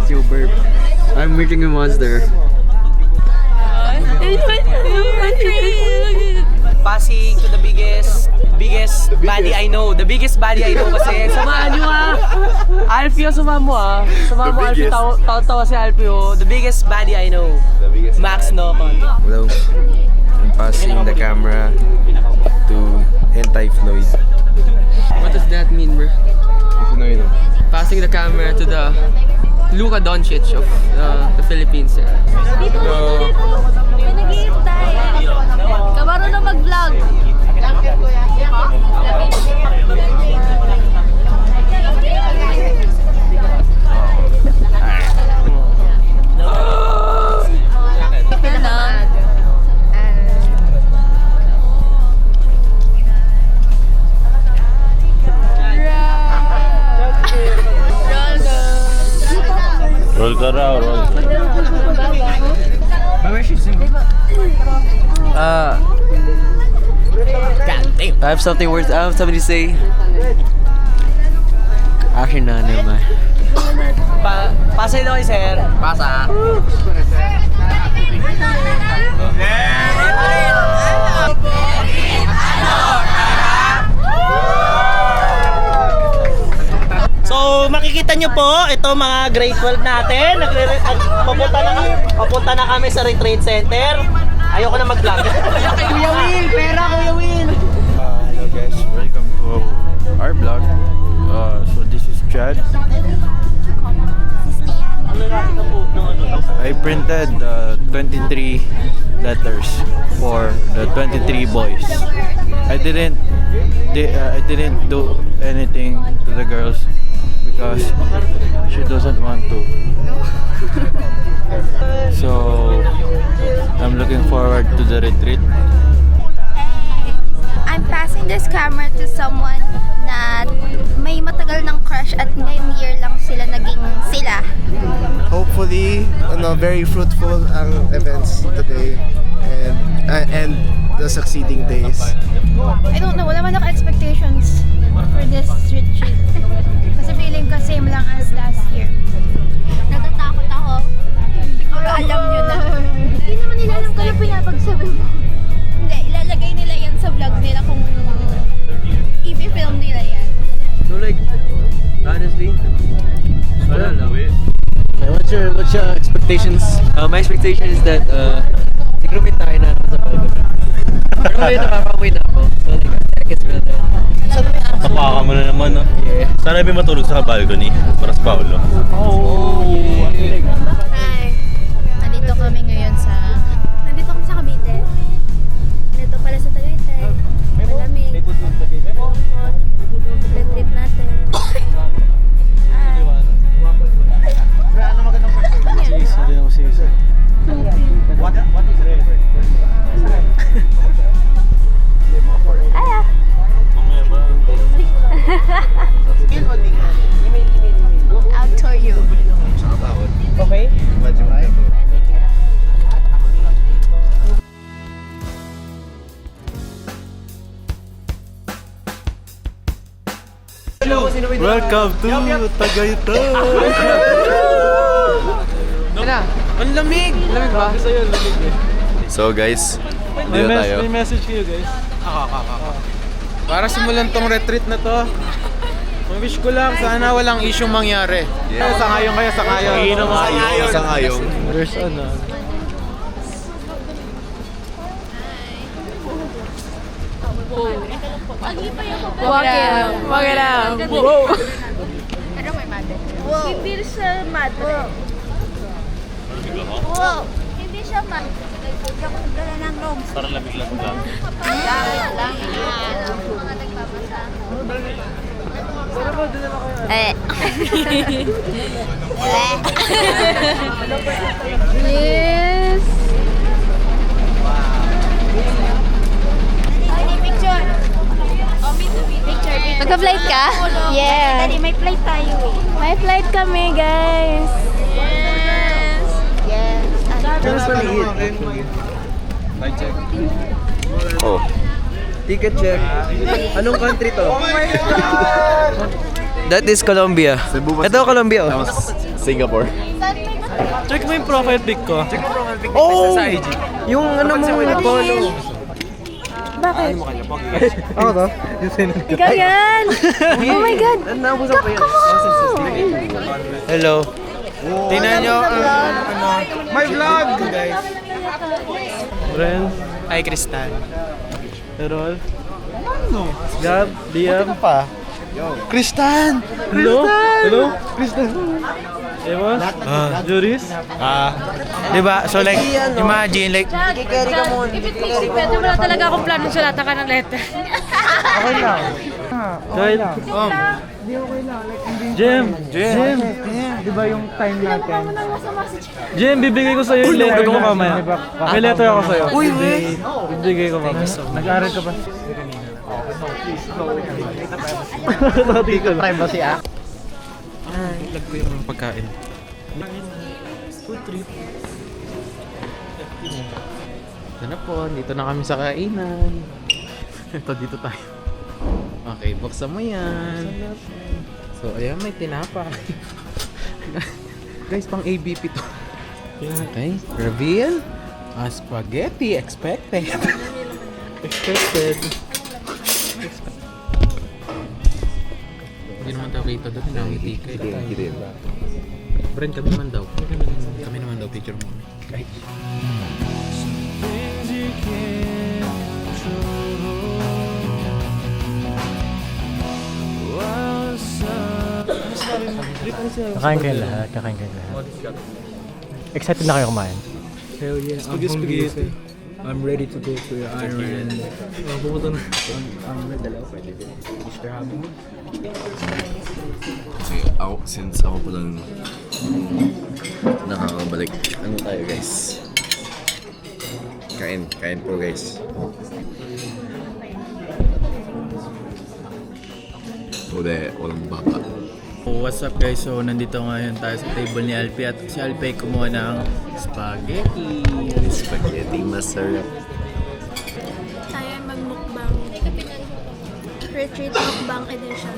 Yo, burp. I'm making a monster. Passing to the biggest baddie I know. The biggest baddie I know kasi. Samahan nyo Alfio, samahan mo Samahan mo Alfio. Tawa si Alfio. The biggest baddie I know. Max Nocon. Hello. I'm passing the camera to Hentai Floyd. What does that mean, bro? Passing the camera to the Luka Doncic of the Philippines. Hello. Nag-iintay. Kabaro na mag-vlog. Roll ka raw, roll. I have something to say. Actually, no naman. Pasa ito kay sir. Pasa. So makikita nyo po, ito mga grade 12 natin. Papunta na kami sa retreat center. Ayoko na mag-vlog. Kuya Will, pera Kuya Will. Hello guys, welcome to our vlog. So this is Chad. I printed 23 letters for the 23 boys. I didn't do anything to the girls because she doesn't want to. So I'm looking forward to the retreat. I'm passing this camera to someone na may matagal ng crush at ngayong year lang sila naging sila. Hopefully, very fruitful ang events today and the succeeding days. I don't know, wala man ako expectations for this retreat. Kasi feeling ko same lang as last year. Natatakot ako. Siguro alam nyo na. Hindi naman nila alam kung ano pinapagsabi mo. Hindi, ilalagay nila yan sa vlog nila kung i-film nila yan. So like, honestly, wala lang. What's your expectations? My expectation is that siguro may tayo na sa balcony. Pero ngayon nakaka-uwi na ako. So like, I guess we'll do. Kapaka mo na naman, no? Yeah. Sana may matulog sa balcony. Para sa Paolo. Hi! Nandito kami ngayon Nandito kami sa Cavite. Nandito pala sa Tagaytay. Malamig. Retreat natin. Hi! I'll tour you. Okay? Welcome to Tagaytay. Ang lamig! Lamig ba? So guys, dito tayo. May message kayo guys. Para simulan tong retreat na to, ang wish ko lang sana walang issue mangyari. Yeah. Sangayon kayo, sangayon. Sangayong. There's Wag lang. Wow! Pero may madre. Wow! Hindi siya madre. Wow! Hindi siya madre. Nagdala ng rooms. Para lamig lang lang. Lang. Mga nagpapasa. Yes! Picture. Picture. Nagka-flight ka? Yeah. Daddy, may flight tayo eh. May flight kami, guys. Yes. Yes. Pero mas maliit actually. Oh. Ticket check. Anong country to? That is Colombia. Ito Colombia. Oh. Singapore. Check mo yung profile pic ko. Oh! Yung ano mo, follow. Bakit? Ako to? Ikaw yan! Oh my God! Nabusan pa yun. Hello. Tingnan nyo My vlog! Ren, Ay, Kristal. Errol. Gab, Liam. Kristan! Hello? Hello? Kristen. Ewan? Juris? Diba? So like, imagine like, If pwede mo lang talaga akong planong sulatan ka ng letter. kahit, Jem, diba yung time natin? Jem, bibigay ko sa'yo yung letter ko mamaya. May letter ako sa'yo. Uy, wait! Bibigay ko mamaya. Nag-aaral ka ba? Privacy ah. Lag ko yung pagkain. Food trip. Ito na po, dito na kami sa kainan. Ito, dito tayo. Okay, buksan mo yan. So, ayan, may tinapa. Guys, pang ABP to. Okay, reveal. Spaghetti, expected. Expected. Hindi naman daw rito doon, nangiti ka. Hindi. Brand, kami naman daw. Kami naman daw, picture mo. Kakain kayo lahat. Excited na kayo kumain? Hell yeah, spaghetti. I'm ready to go to your island. Pumunta na. I'm ready. Mr. Habi. Kasi since ako pa lang nakakabalik, ano tayo guys? Kain po guys. Walang baba. What's up guys? So nandito ngayon tayo sa table ni Alpi at si Alpi ay kumuha ng spaghetti. Spaghetti masarap. Tayo ay magmukbang. Retreat mukbang edition.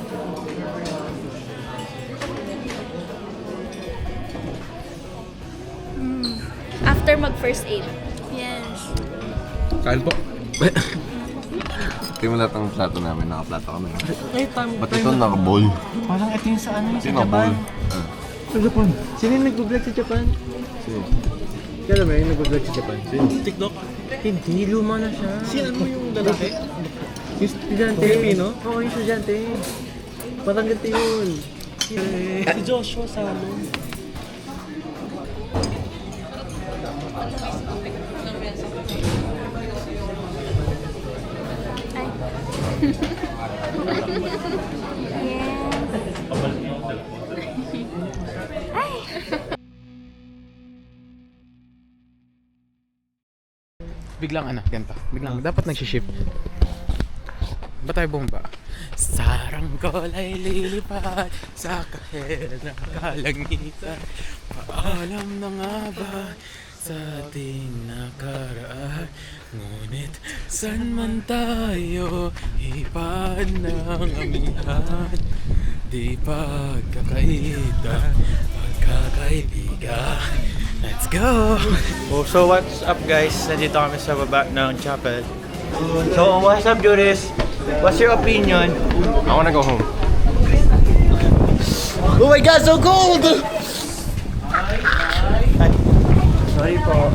After mag first aid. Yes. Kain po. Tingnan mo lahat ng plato namin, nakaplato kami. Ba't ito naka-bowl? Parang ito yung sa ano, Ito naka-bowl. Sino yung nag-vlog sa Japan? Kaya mo yung nag-vlog sa Japan? TikTok? Hindi, luma na siya. Sino mo yung lalaki? Yung estudyante. Filipino? Oo, yung estudyante. Parang ganito yun. Si Joshua Salon. Biglang ganito. Biglang, dapat nag-shift. Ba't tayo bumaba? Saranggola ay lilipad sa kahit na kalangitan. Paalam na nga ba sa ating nakaraan? Ngunit saan man tayo ipaan ng amihan? Di pagkakaita, pagkakaibigan. Let's go! Oh, so what's up guys? Nandito kami sa baba ng chapel. So what's up Juris? What's your opinion? I wanna go home. Oh my God, so cold! Sorry po.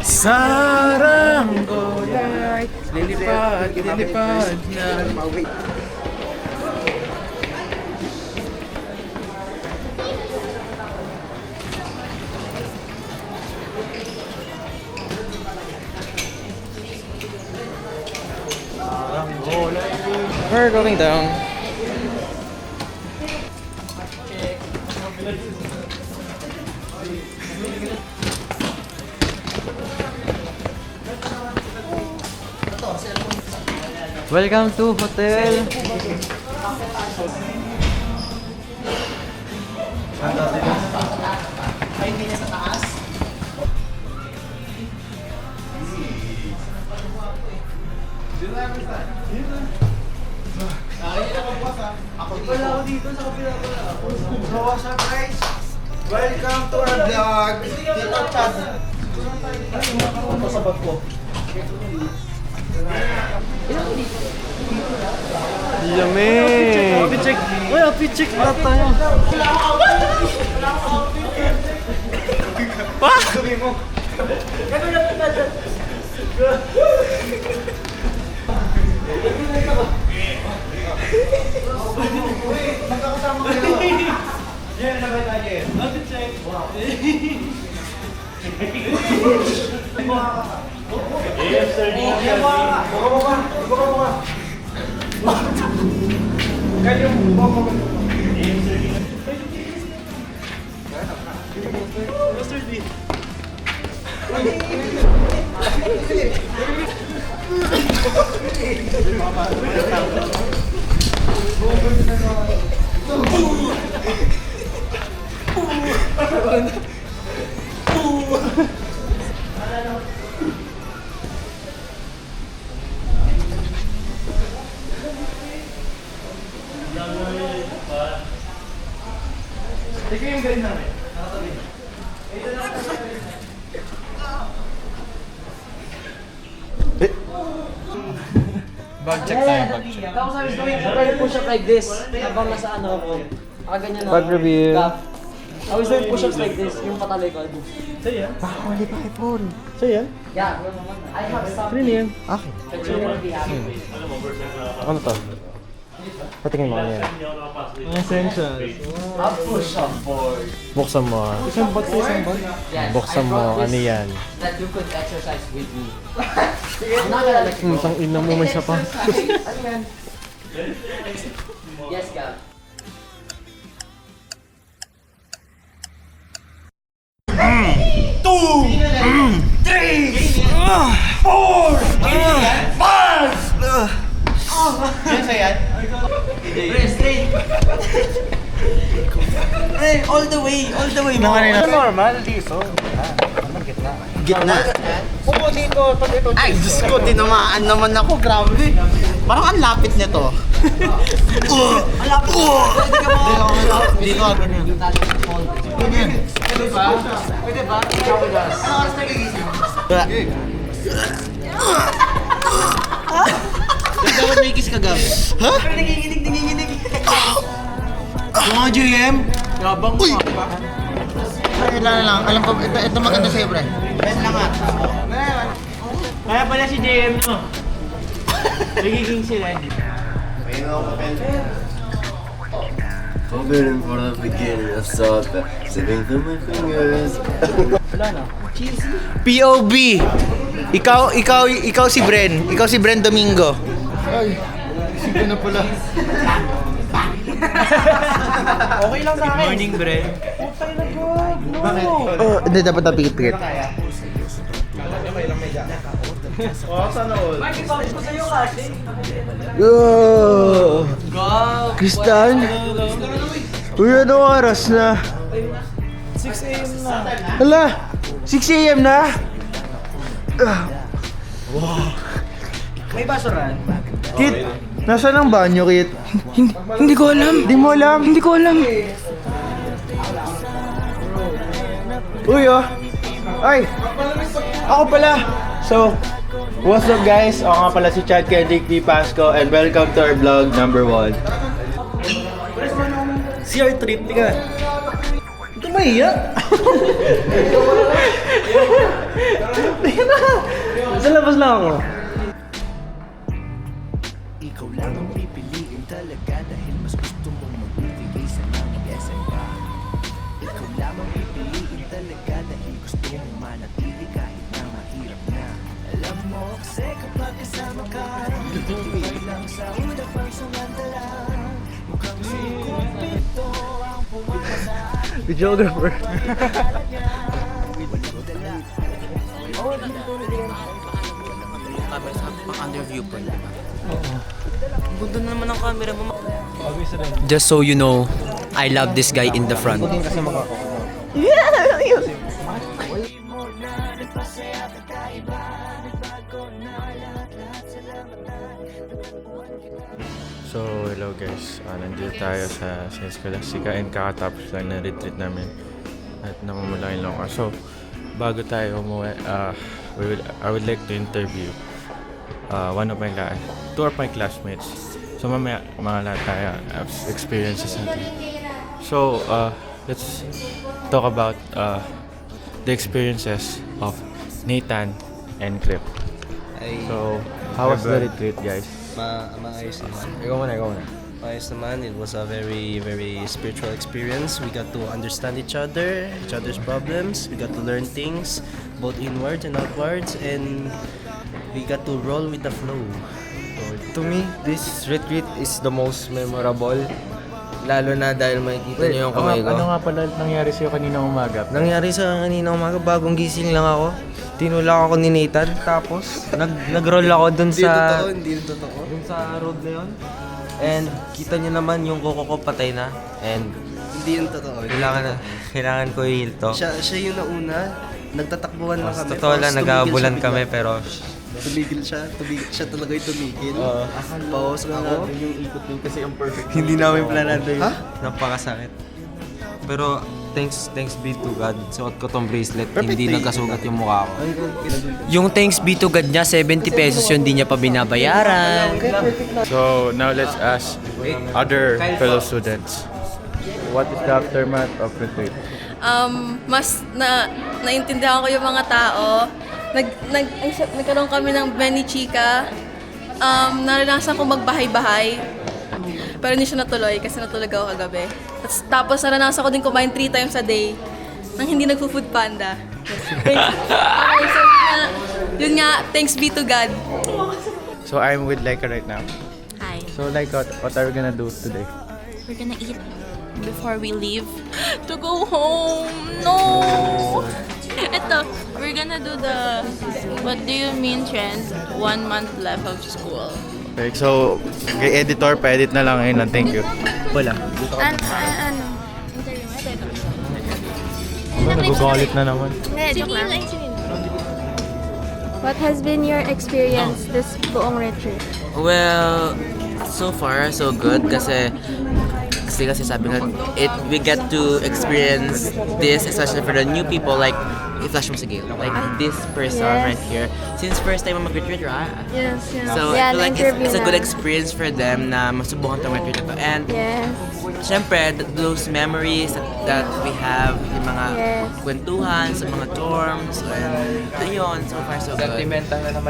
Saranggola ay lilipad na. We're going down. Welcome to hotel. So what's up guys? Welcome to our vlog. Tito Chad. Pasabag ko. Lamig! Pichik! Uy, pichik na tayo. Bag check tayo, bag check. Tapos I was doing a push-up like this. Habang nasa ano ako. Ganyan na. Bag review. I was doing push-ups like this. Yung patalikod. Sa'yo yan? Yeah. I have some. Ano yan? That you will be happy with. Ano to? Patingin mo ano yan. Essentials. A push-up board. Buksan mo ah. Isang bag sa isang bag? Yes, Buksan I mo, brought ano this yan? That you could exercise with me. I'm not gonna let you go. Tang ina mo may sapa. Ano yan? Yes, Gab. Normal, dito. Gitna. Oo, dito. Ay, Diyos ko, tinamaan naman ako. Grabe. Parang ang lapit nito. Ang lapit. Dito, ganyan. Ganyan. Pwede ba? Pwede ba? Ano oras nagigising? Dapat may kiss ka, Gab. Ha? Nanginginig. Yung mga GM? Yabang mo. Ay, lang. Alam ko, ito maganda sa'yo, Brian. Ben lang nga. Kaya pala si JM no. Nagiging sila. Forbidden for the beginning of salt, sitting through my fingers. POV. Ikaw si Bren. Ikaw si Bren Domingo. Ay, isip ko na pala. Okay lang sa akin. Good morning, Bren. Bakit? Oh, hindi dapat napikit-pikit. Oh, sana all. Yo! Kristan? Uy, anong oras na? 6 a.m. na. Hala! 6 a.m. na? Wow. May basuran? Kit, nasaan ang banyo, Kit? Hindi ko alam. Hindi mo alam? Hindi ko alam. Uy, oh! Ay! Ako pala! So, what's up guys? Ako nga pala si Chad Kendrick D. Pasco and welcome to our vlog number 1. CR trip, tika. Ito mahiya. Tika na. Sa labas lang ako. Ikaw lang ang pipiliin talaga dahil mas gusto mong magbibigay sa mga SM pa. Ikaw lang ang pipiliin talaga dahil gusto mong manatili kahit na mahirap na. Alam mo kasi kapag kasama ka, hindi lang sa una pang sumantala. Mukhang si Cupido ang pumapasa. Videographer. Under-view po, di ba? Ganda na naman ang camera mo. Just so you know, I love this guy in the front. So, hello Hello guys, nandito tayo sa Scholastica and kakatapos lang ng retreat namin at namamalaking lang ako. So, bago tayo umuwi, I would like to interview two of my classmates. So mamaya mga lahat tayo experiences natin. So, let's talk about the experiences of Nathan and Clip. So, how was the retreat, guys? Maayos naman. Ikaw muna. Maayos naman. It was a very, very spiritual experience. We got to understand each other's problems. We got to learn things, both inwards and outwards, and we got to roll with the flow. To me, this retreat is the most memorable. Lalo na dahil makikita niyo yung kamay ko. Ano nga pala nangyari sa'yo kanina umaga? Nangyari sa kanina umaga, bagong gising lang ako. Tinulak ako ni Nathan, tapos nag-roll ako dun sa... Hindi totoo. Dun sa road na yun. And kita niyo naman yung kuko ko patay na. And Hindi yun totoo. kailangan ko i-heal to. Siya yung nauna. Nagtatakbuhan lang kami. Totoo lang, nag-aabulan kami pero... Tumigil siya. Siya talaga yung tumigil. Pause lang Ako? natin yung ikot yung kasi ang perfect. Hindi namin planado yun. Napakasakit. Pero thanks be to God. Suot ko tong bracelet, hindi nagkasugat yung mukha ko. Yung thanks be to God niya, 70 pesos yun, hindi niya pa binabayaran. So, now let's ask other fellow students. What is the aftermath of retreat? Mas naintindihan ko yung mga tao. Nagkaroon kami ng Benny Chica. Naranasan ko magbahay-bahay. Pero hindi siya natuloy kasi natulog ako kagabi. Tapos naranasan ko din kumain 3 times a day nang hindi nagpo-food panda. Okay, so yun nga, thanks be to God. So, I'm with Laika right now. Hi. So, Laika, what are we gonna do today? We're gonna eat before we leave to go home. No! Ito, we're gonna do the what do you mean trend? 1 month left of school. Okay, so, kay editor, pa-edit na lang ngayon. Thank you. Wala. Ano? Nagugalit na naman. What has been your experience this buong retreat? Well, so far so good kasi sabi nga, we get to experience this, especially for the new people, like i-flash mo sige, like this person right here. Since first time mo mag-retreat, right? Yes. So I feel like it's a good experience for them na masubukan itong retreat na to. And syempre, those memories that we have, yung mga kwentuhan sa mga dorms, and yun, so far so good. Sentimental na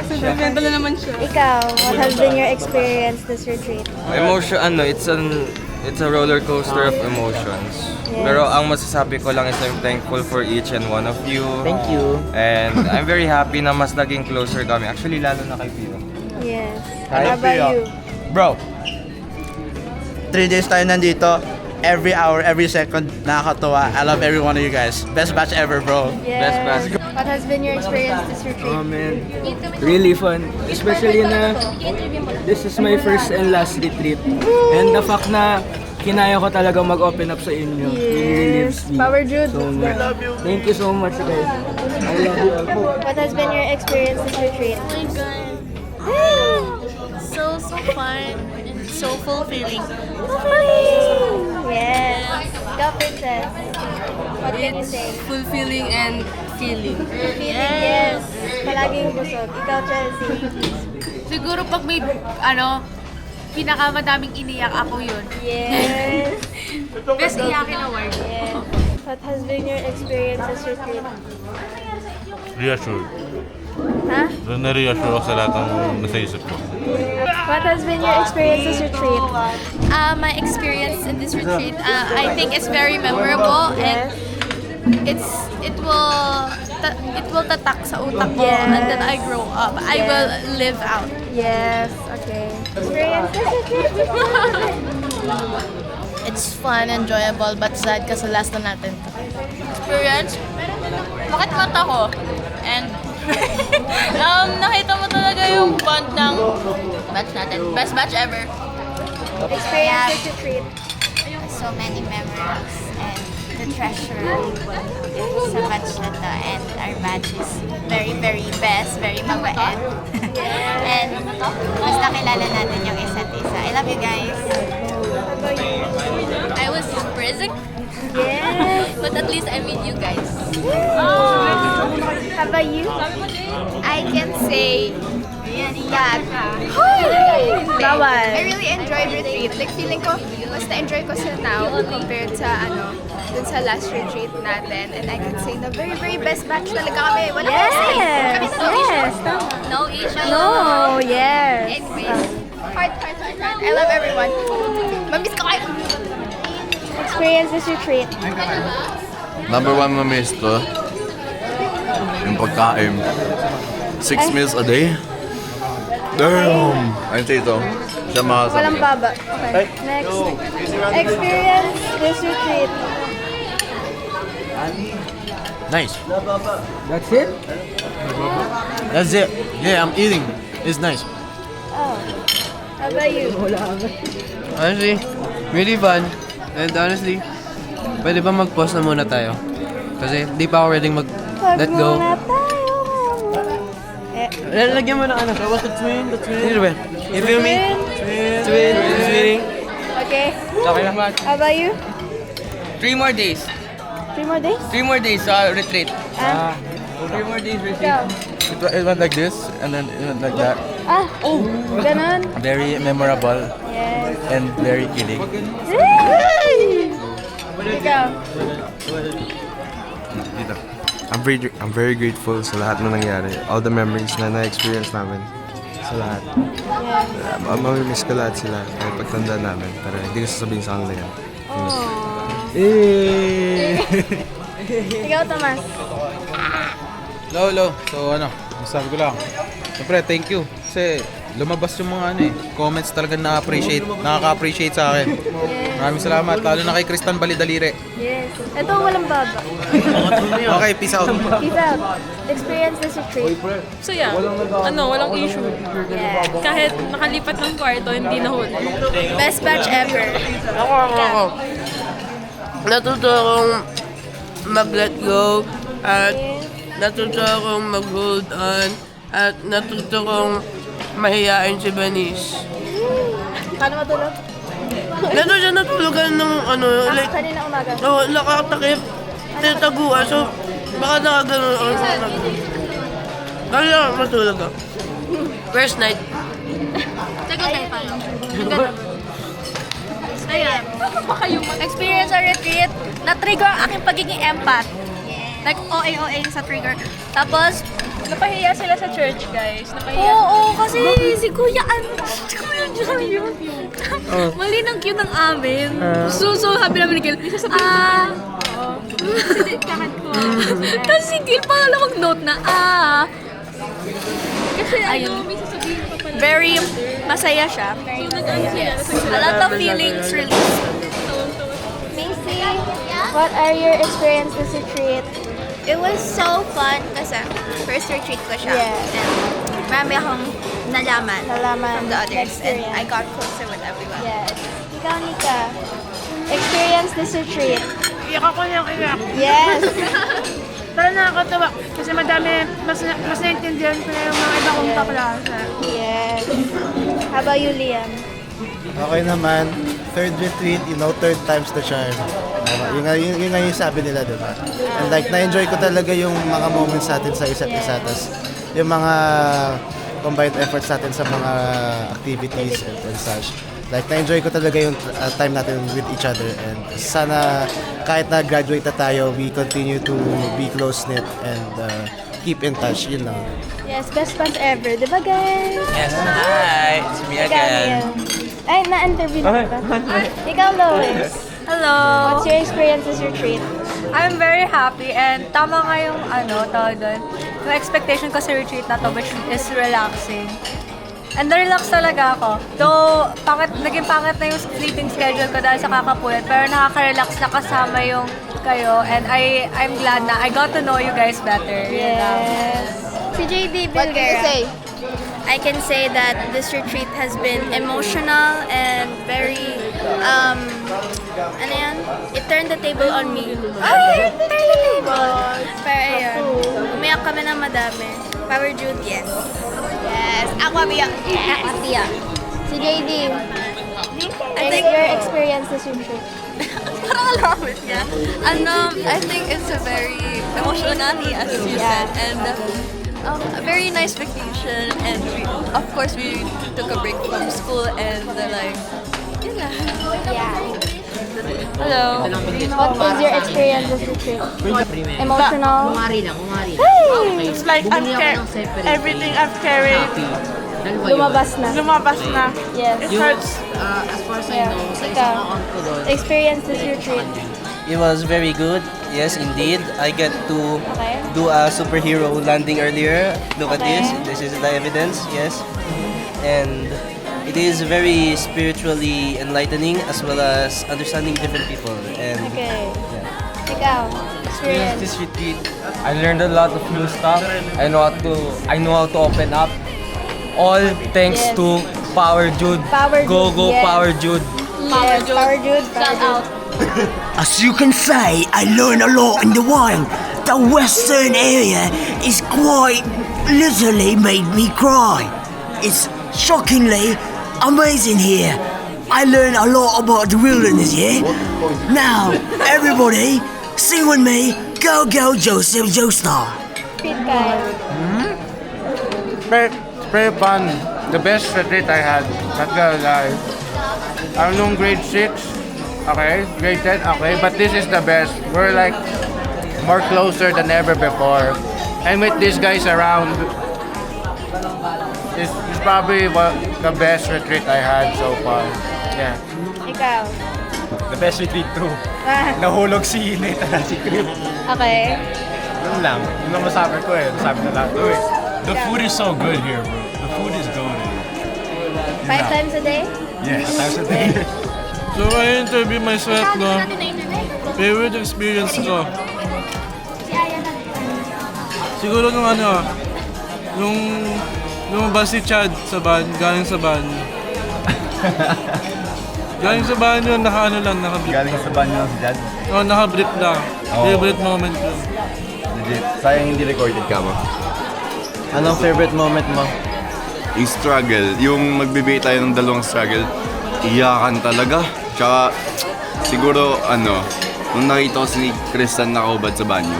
naman siya. Ikaw, what has been your experience this retreat? It's a roller coaster of emotions. Pero ang masasabi ko lang is I'm thankful for each and one of you. Thank you. And I'm very happy na mas naging closer kami. Actually, lalo na kay Pino. Yes. How about you? Bro, 3 days tayo nandito. Every hour, every second, nakakatuwa. I love every one of you guys. Best batch ever, bro. Yes. What has been your experience this retreat? Oh man, really fun. Especially na this is my first and last retreat. And the fact na kinaya ko talaga mag-open up sa inyo. Really relieves me. Power Jude. So much. Thank you so much guys. I love you all. What has been your experience this retreat? Oh my God. So fun and so fulfilling. Yes. Go, Princess. What can you say? Fulfilling and feeling. Feeling, yes. Palaging busog. Ikaw, Chelsea. Siguro pag may pinakamadaming iniyak ako yun. Yes. Best iyakin award. Yes. What has been your experience this retreat? Reassured. Ha? Na-reassure ako sa lahat ng nasa isip ko. What has been your experience this retreat? My experience in this retreat, I think it's very memorable and it will tatak sa utak ko and then I grow up. I will live out. Yes. Okay. Experience this retreat? It's fun, enjoyable, but sad kasi last na natin. Experience? Bakit mata ko? And nakita mo talaga yung bond ng batch natin. Best batch ever. Experience this retreat? So many memories and the treasure sa batch na to, and our batch is very, very best, very mabait. And mas nakilala natin yung isa't isa. I love you guys. about you? I was in prison, Yes. but at least I meet you guys. How about you? I can say that Bawal. I really enjoyed retreat. Like feeling ko, mas na-enjoy ko siya now compared sa dun sa last retreat natin. And I can say na very, very best batch talaga kami. Wala Yes. kami sa Yes. No issue. No, yes. Anyways, heart. I love everyone. Mamiss ko kayo. Experience this retreat. Number one na miss ko, yung pagkain. 6 meals a day. Damn! Ayun siya ito. Siya makasabi. Walang baba. Okay. Next. Experience this retreat. Nice. That's it? That's it. Yeah, I'm eating. It's nice. Oh. How about you? Honestly, really fun. And honestly, pwede ba mag-pause na muna tayo? Kasi di pa ako ready let go. Muna tayo. Lagyan mo ng ano. That was the twin. Sino ba? You feel me? Twin. Okay. Okay lang. How about you? 3 more days. 3 more days? 3 more days sa retreat. 3 more days Go. It went like this, and then it went like that. Oh, ganon. Very memorable Yes. and very kilig. Yay! Ikaw. Dito. I'm very grateful sa lahat na nangyari. All the memories na na-experience namin. Sa lahat. Yes. Mamimiss ko lahat sila. Kahit pagtanda namin. Pero hindi ko sasabihin sa kanila yan. Ikaw, Tomas. Lolo, so ano, masabi ko lang. Siyempre, thank you. Kasi lumabas yung mga comments talaga nakaka-appreciate sa akin. Maraming salamat, lalo na kay Kristan Balidalire. Yes. Ito, walang baba. Okay, peace out. Peace out. Experience this retreat. So yeah, walang issue. Yes. Kahit nakalipat ng kwarto, hindi nahuli. Best batch ever. Ako. Natuto akong mag-let go at natuto akong mag-hold on at natuto akong mahihain si Venice. Paano matulog? Nato siya natulugan ng like, Kanina umaga. nakatakip, titaguan, so baka nakagano'n ako sa kaya matulog ako. First night. Second time pa. Ayan. Experience our retreat. Na-trigger ang aking pagiging empath. Like, OA sa trigger. Tapos, Napahiya sila sa church, guys. Napahiya. oo, kasi si Kuya John yun. Mali ng cue ng amin. So sabi namin ni Gil, tapos si Gil pala mag-note na, Kasi ayun. may sasabihin pa pala. Very masaya siya. Yes. A lot of feelings released. Macy, what are your experiences this retreat? It was so fun kasi first retreat ko siya. Yes. And marami akong nalaman from the others. And experience. I got closer with everyone. Yes. Ikaw, Nika. Experience this retreat. Iyak ako ng iyak. Yes. Pero nakakatawa. Kasi madami, mas naintindihan ko na yung mga iba kong kaklasa. Yes. How about you, Liam? Okay naman. Third retreat, third time's the charm. Yun nga yung sabi nila, diba? And like, na-enjoy ko talaga yung mga moments natin sa isa't isa. Tas yung mga combined efforts natin sa mga activities and such. Like, na-enjoy ko talaga yung time natin with each other. And sana kahit na-graduate na tayo, we continue to be close-knit and keep in touch, Yes, best friends ever. Diba, guys? Yes, hi! It's me Ikaw, Liam. Ay, na-interview na kita. Ikaw, Lois. Hello! What's your experience this retreat? I'm very happy and tama nga yung tawag doon. Yung expectation ko sa retreat na to, which is relaxing. And na-relax talaga ako. Though, naging pangit na yung sleeping schedule ko dahil sa kakapuyat, pero nakaka-relax na kasama yung kayo. And I'm glad na I got to know you guys better. Yes. Si JD What can you say? I can say that this retreat has been emotional and very, it turned the table on me. It turned the table! Pero ayun, umiyak kami ng madami. Power Jude, yes. Yes. Ako biyak. Yes. Si JD. I think your experience is your trip. parang alamit niya. I think it's a very emotional as you said, and a very nice vacation. And of course, we took a break from school, and like, yun lang. Yeah. Hello. What was your experience of the trip? Emotional? Hey! It's like everything I've carried. Lumabas na. Lumabas na. Yes. It hurts. As far as Yeah. Ikaw, experience is your trip. It was very good. Yes, indeed. I get to Okay. do a superhero landing earlier. Look at Okay. this. This is the evidence. Yes. And it is very spiritually enlightening as well as understanding different people. And Okay. Ikaw, experience. This retreat, I learned a lot of new stuff. I know how to open up. All thanks Yes. to Power Jude. Power Go Jude, yes. Power Jude. Yes, Power Jude. Shout out. As you can say, I learned a lot in the wine. The western area is quite literally made me cry. It's shockingly amazing here. I learned a lot about the wilderness here. Now, everybody, sing with me, Go Go Joseph Joestar. Pete Kyle. Very fun. The best retreat I had. Not gonna lie. I'm nung grade 6. Okay. Grade 10. Okay. But this is the best. We're like more closer than ever before. And with these guys around, it's probably the best retreat I had so far. Yeah. Ikaw. The best retreat too. Nahulog si Nathan at si Crip. Okay. Yun lang. Yun lang masabi ko eh. Masabi na lahat. Do it. The food is so good here, bro. The food is golden. 5 times a day? Yes. So I interview myself, no? Favorite experience ko. Siguro nung yung lumabas si Chad sa van, galing sa van. Galing sa van yun, naka-brief. Galing sa banyo ng si Jad. Oo, naka-brief lang. Favorite moment ko. Legit. Sayang hindi recorded ka mo. Anong favorite moment mo? Yung struggle, yung magbibigay tayo ng dalawang struggle, iyakan talaga. Tsaka, siguro, nung nakita ko si Tristan nakaubad sa banyo.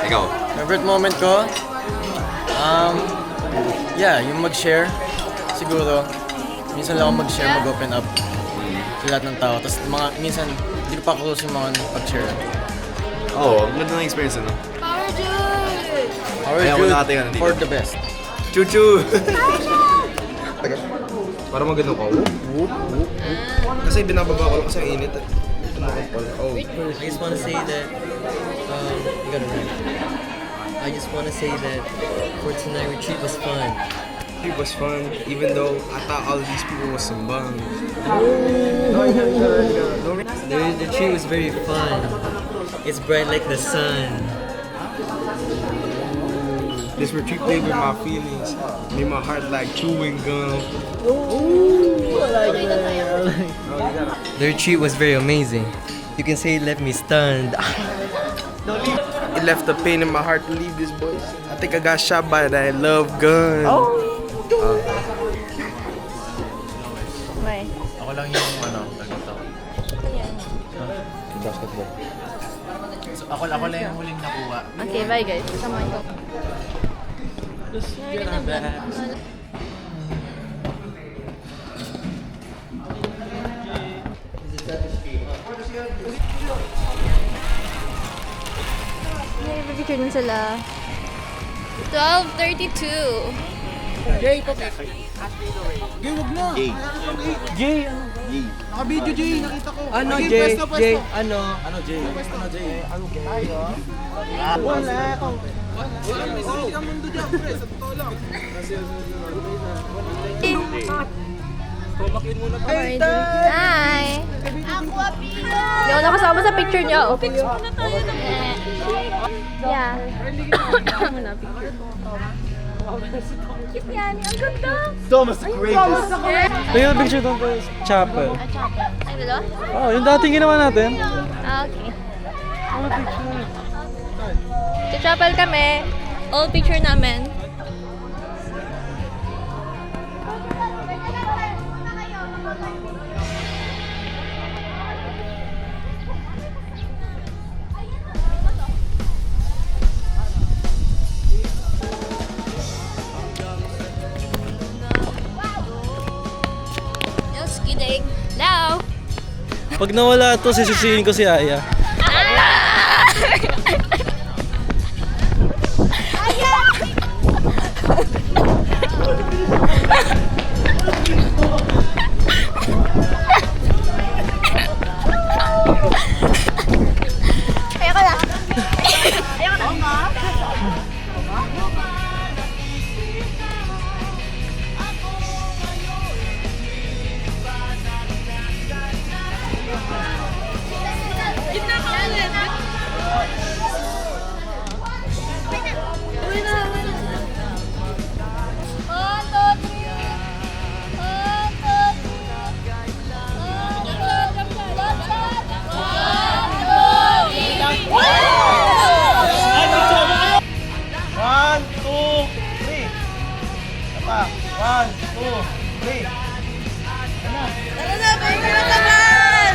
Ikaw? Favorite moment ko? Yung mag-share. Siguro, minsan lang ako mag-share, mag-open up sa lahat ng tao. Tapos minsan, hindi ko pa close yung mga pag-share. Oo, ang ganda ng experience, ano? Our Jude, for the best. Chuchu! Para magano ka. Kasi binababa ko lang kasi ang init. I just want to say that you got it right. I just want to say that for tonight retreat was fun. It was fun, even though I thought all these people was sumbang. The retreat was very fun. It's bright like the sun. This retreat played with my feelings, made my heart like chewing gum. The retreat was very amazing. You can say it left me stunned. It left the pain in my heart to leave this boys. I think I got shot by that love gun. May. Ako lang yung tagito. Basketball. So, ako lang yung huling nakuha. Okay, bye guys. Samahan ko. Picture din sila. 12:32. Jay, wag na. Jay, Naka-video, Jay. Nakita ko. Ano, Sige, Jay? pwesto. Jay, ano? Wala. Hindi ka mundo dyan, pre. Sa totoo lang. Hi! Hindi ako nakasama sa picture niyo. Picture muna tayo. Yeah. Cute yan. Ang ganda. Thomas the Greatest. May yung picture doon sa chapel. Ay, dalo? Oh, yung dating ginawa natin. Okay. Sa chapel kami. All picture namin. Pag nawala to, sisisihin ko si Aya. Ayoko na. Ayoko na. Gitna ka ulit. Uwi na. 1, 2, 3. 1, 2, 3. Apa? 1, 2, 3. Tara na, baby, na naman!